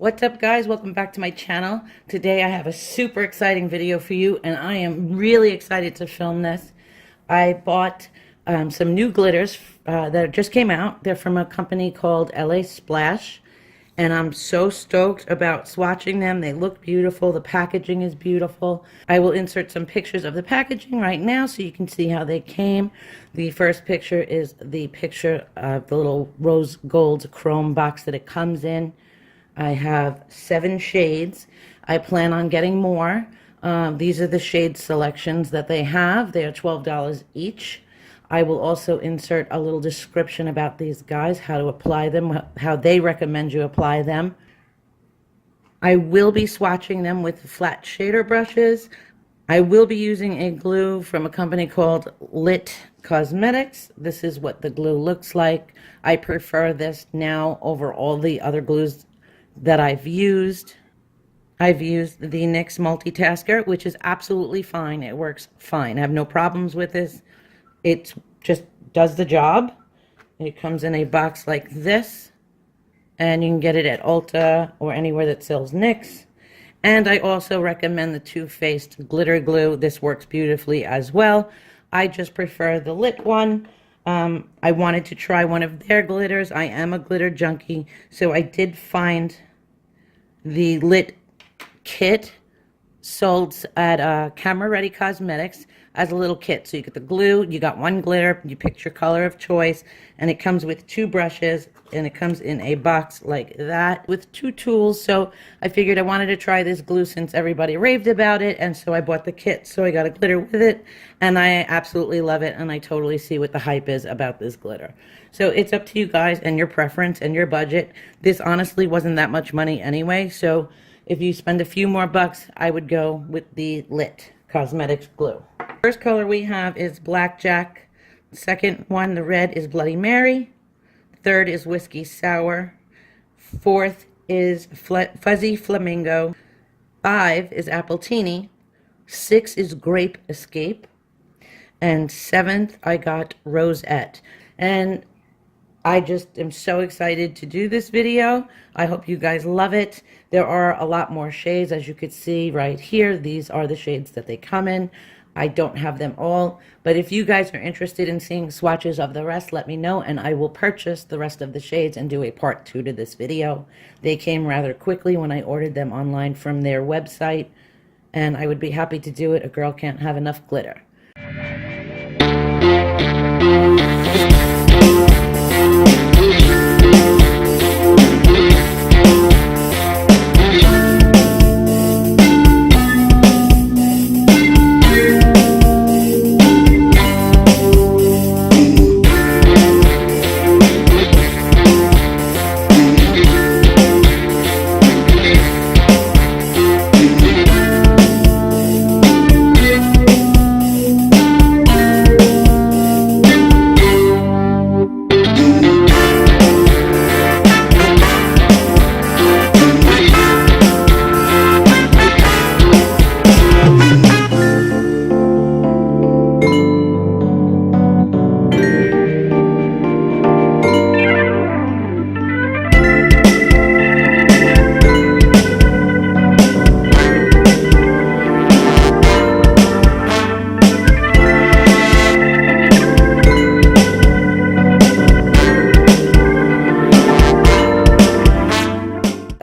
What's up, guys? Welcome back to my channel. Today I have a super exciting video for you, and I am really excited to film this. I bought some new glitters that just came out. They're from a company called LA Splash, and I'm so stoked about swatching them. They look beautiful. The packaging is beautiful. I will insert some pictures of the packaging right now so you can see how they came. The first picture is the picture of the little rose gold chrome box that it comes in. I have 7 shades. I plan on getting more. These are the shade selections that they have. They are $12 each. I will also insert a little description about these guys, how to apply them, how they recommend you apply them. I will be swatching them with flat shader brushes. I will be using a glue from a company called Lit Cosmetics. This is what the glue looks like. I prefer this now over all the other glues that I've used. I've used the NYX Multitasker, which is absolutely fine. It works fine. I have no problems with this. It just does the job. It comes in a box like this, and you can get it at Ulta or anywhere that sells NYX. And I also recommend the Too Faced glitter glue. This works beautifully as well. I just prefer the Lit one. I wanted to try one of their glitters. I am a glitter junkie, so I did find the Lit kit sold at Camera Ready Cosmetics as a little kit. So you get the glue, you got one glitter, you picked your color of choice, and it comes with 2 brushes, and it comes in a box like that with 2 tools. So I figured I wanted to try this glue since everybody raved about it, and so I bought the kit. So I got a glitter with it, and I absolutely love it, and I totally see what the hype is about this glitter. So it's up to you guys and your preference and your budget. This honestly wasn't that much money anyway, so if you spend a few more bucks, I would go with the Lit Cosmetics glue. First color we have is Blackjack. Second one, the red, is Bloody Mary. Third is Whiskey Sour. Fourth is Fuzzy Flamingo. 5 is Appletini. 6 is Grape Escape. And 7th, I got Rosette. And I just am so excited to do this video. I hope you guys love it. There are a lot more shades, as you could see right here. These are the shades that they come in. I don't have them all, but if you guys are interested in seeing swatches of the rest, let me know, and I will purchase the rest of the shades and do a part 2 to this video. They came rather quickly when I ordered them online from their website, and I would be happy to do it. A girl can't have enough glitter.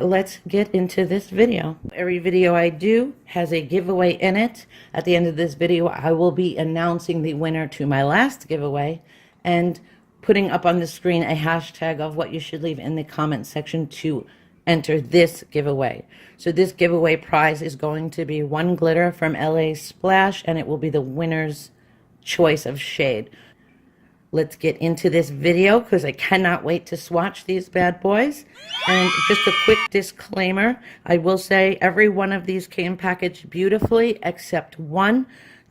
Let's get into this video. Every video I do has a giveaway in it. At the end of this video, I will be announcing the winner to my last giveaway and putting up on the screen a hashtag of what you should leave in the comment section to enter this giveaway. So this giveaway prize is going to be 1 glitter from LA Splash, and it will be the winner's choice of shade. Let's get into this video because I cannot wait to swatch these bad boys. And just a quick disclaimer, I will say every one of these came packaged beautifully except one.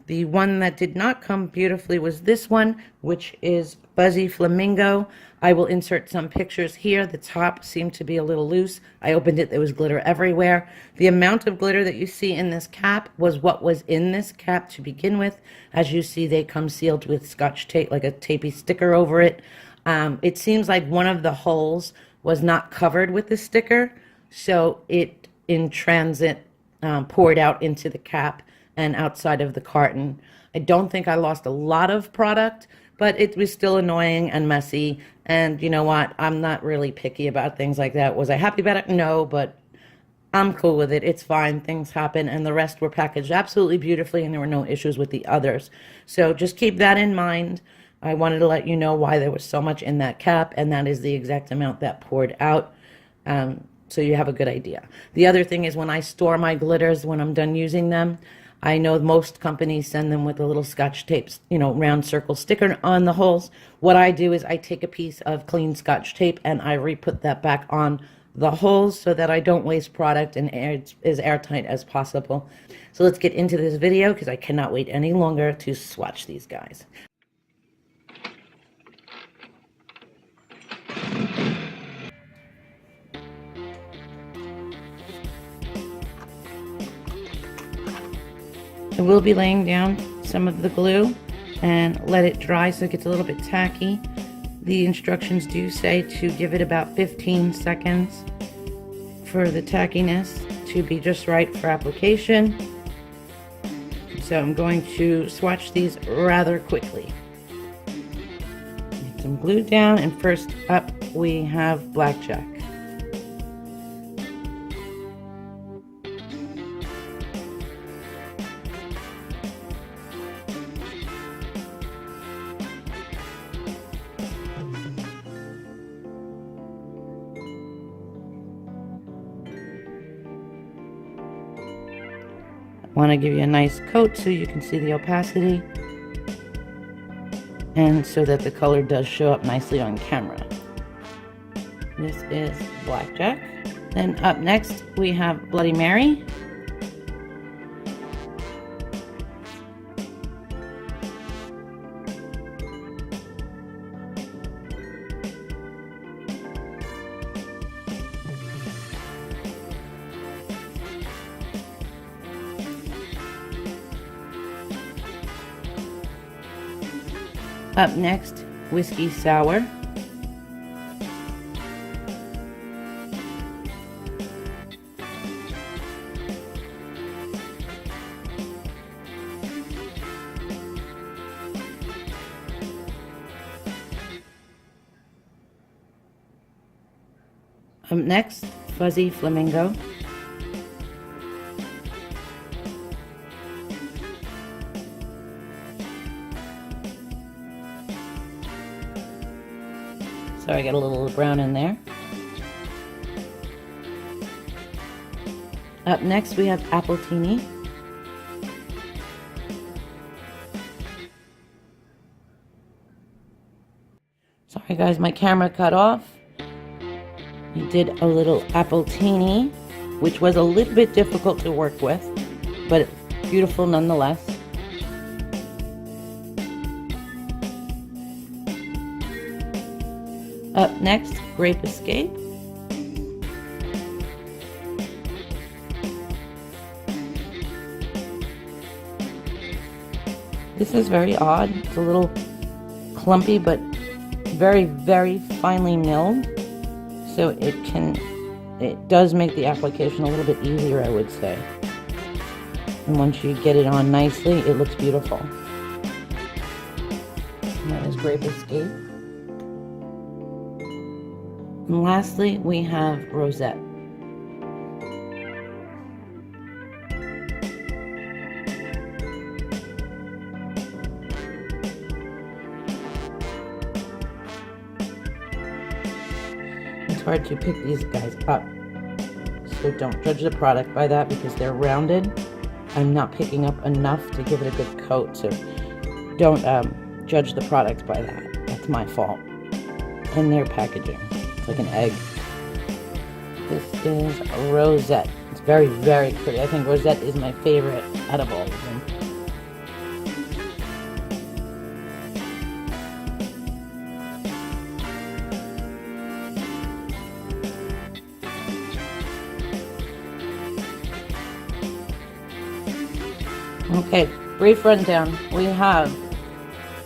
The one that did not come beautifully was this one, which is Fuzzy Flamingo. I will insert some pictures here. The top seemed to be a little loose. I opened it, there was glitter everywhere. The amount of glitter that you see in this cap was what was in this cap to begin with. As you see, they come sealed with Scotch tape, like a tapey sticker over it. It seems like one of the holes was not covered with the sticker, so it in transit poured out into the cap and outside of the carton. I don't think I lost a lot of product, but it was still annoying and messy. And you know what? I'm not really picky about things like that. Was I happy about it? No, but I'm cool with it. It's fine. Things happen. And the rest were packaged absolutely beautifully, and there were no issues with the others. So just keep that in mind. I wanted to let you know why there was so much in that cap, and that is the exact amount that poured out. So you have a good idea. The other thing is when I store my glitters, when I'm done using them, I know most companies send them with a little Scotch tape, round circle sticker on the holes. What I do is I take a piece of clean Scotch tape and I re-put that back on the holes so that I don't waste product and it's as airtight as possible. So let's get into this video because I cannot wait any longer to swatch these guys. I will be laying down some of the glue and let it dry so it gets a little bit tacky. The instructions do say to give it about 15 seconds for the tackiness to be just right for application. So I'm going to swatch these rather quickly. Get some glue down, and first up we have Blackjack. Want to give you a nice coat so you can see the opacity and so that the color does show up nicely on camera. This is Blackjack. Then up next we have Bloody Mary. Up next, Whiskey Sour. Up next, Fuzzy Flamingo. So I got a little brown in there. Up next we have Apple Teeny. Sorry guys, my camera cut off. We did a little Apple Teeny, which was a little bit difficult to work with, but beautiful nonetheless. Up next, Grape Escape. This is very odd. It's a little clumpy, but very, very finely milled. So it does make the application a little bit easier, I would say. And once you get it on nicely, it looks beautiful. And that is Grape Escape. And lastly, we have Rosette. It's hard to pick these guys up, so don't judge the product by that because they're rounded. I'm not picking up enough to give it a good coat, so don't judge the product by that. That's my fault. And their packaging. Like an egg. This is a Rosette. It's very, very pretty. I think Rosette is my favorite out of all of them. Okay, brief rundown. We have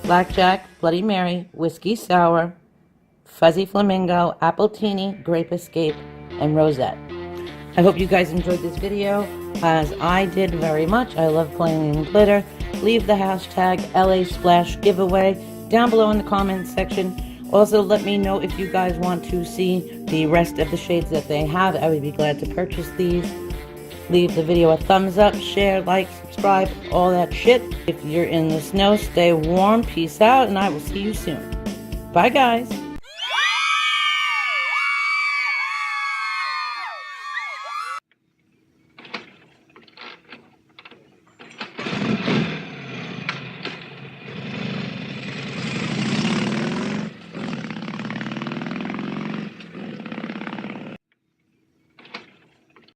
Blackjack, Bloody Mary, Whiskey Sour, Fuzzy Flamingo, Apple Teeny, Grape Escape, and Rosette. I hope you guys enjoyed this video, as I did very much. I love playing in glitter. Leave the hashtag LA Splash giveaway down below in the comments section. Also, let me know if you guys want to see the rest of the shades that they have. I would be glad to purchase these. Leave the video a thumbs up, share, like, subscribe, all that shit. If you're in the snow, stay warm, peace out, and I will see you soon. Bye, guys.